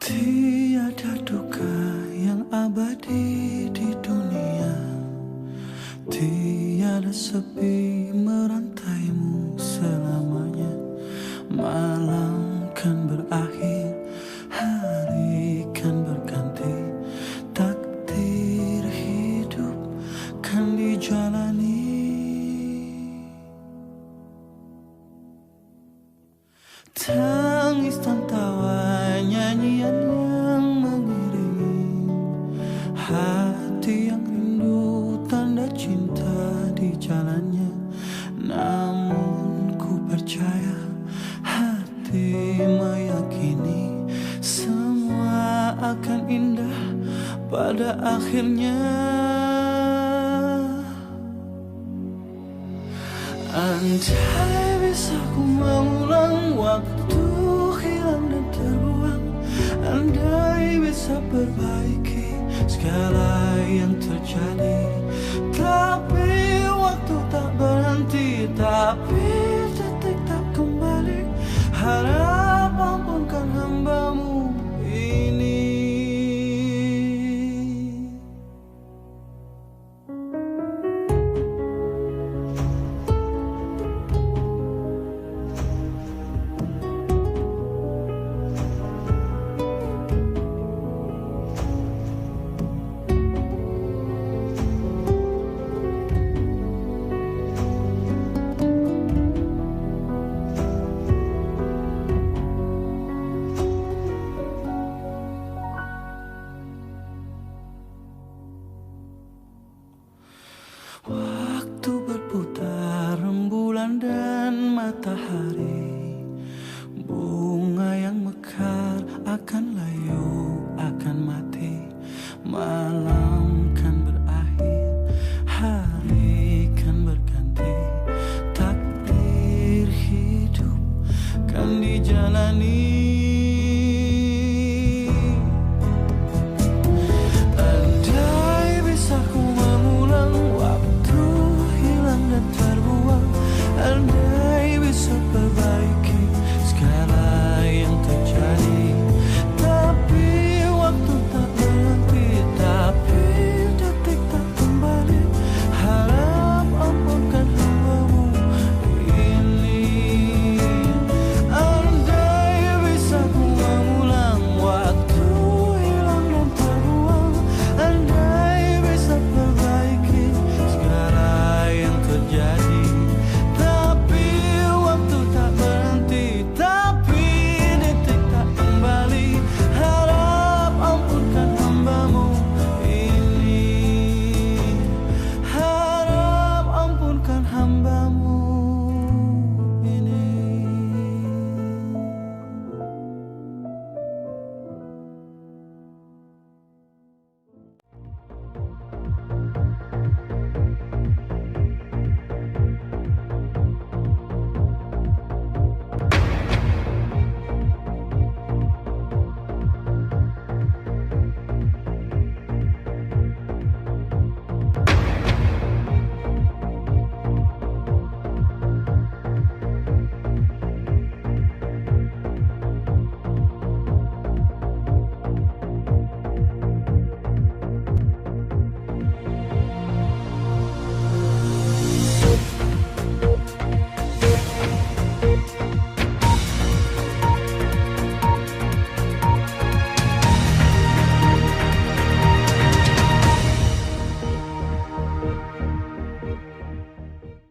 Tiada duka yang abadi di dunia, tiada sepi merantaimu selamanya. Malam kan berakhir, hari kan berganti, takdir hidup kan dijalani. Tangis dan tawa, nyanyian yang mengiringi hati yang rindu, tanda cinta di jalannya. Namun ku percaya, hati meyakini semua akan indah pada akhirnya. Andai bisa ku mengulang waktu hilang dan terbuang, andai bisa perbaiki segala yang terjadi, tapi waktu tak berhenti, tapi detik tak kembali. Harap ampunkan hambamu ini. Waktu berputar, rembulan dan matahari, bunga yang mekar akan layu, akan mati. Malam kan berakhir, hari kan berganti, takdir hidup kan dijalani.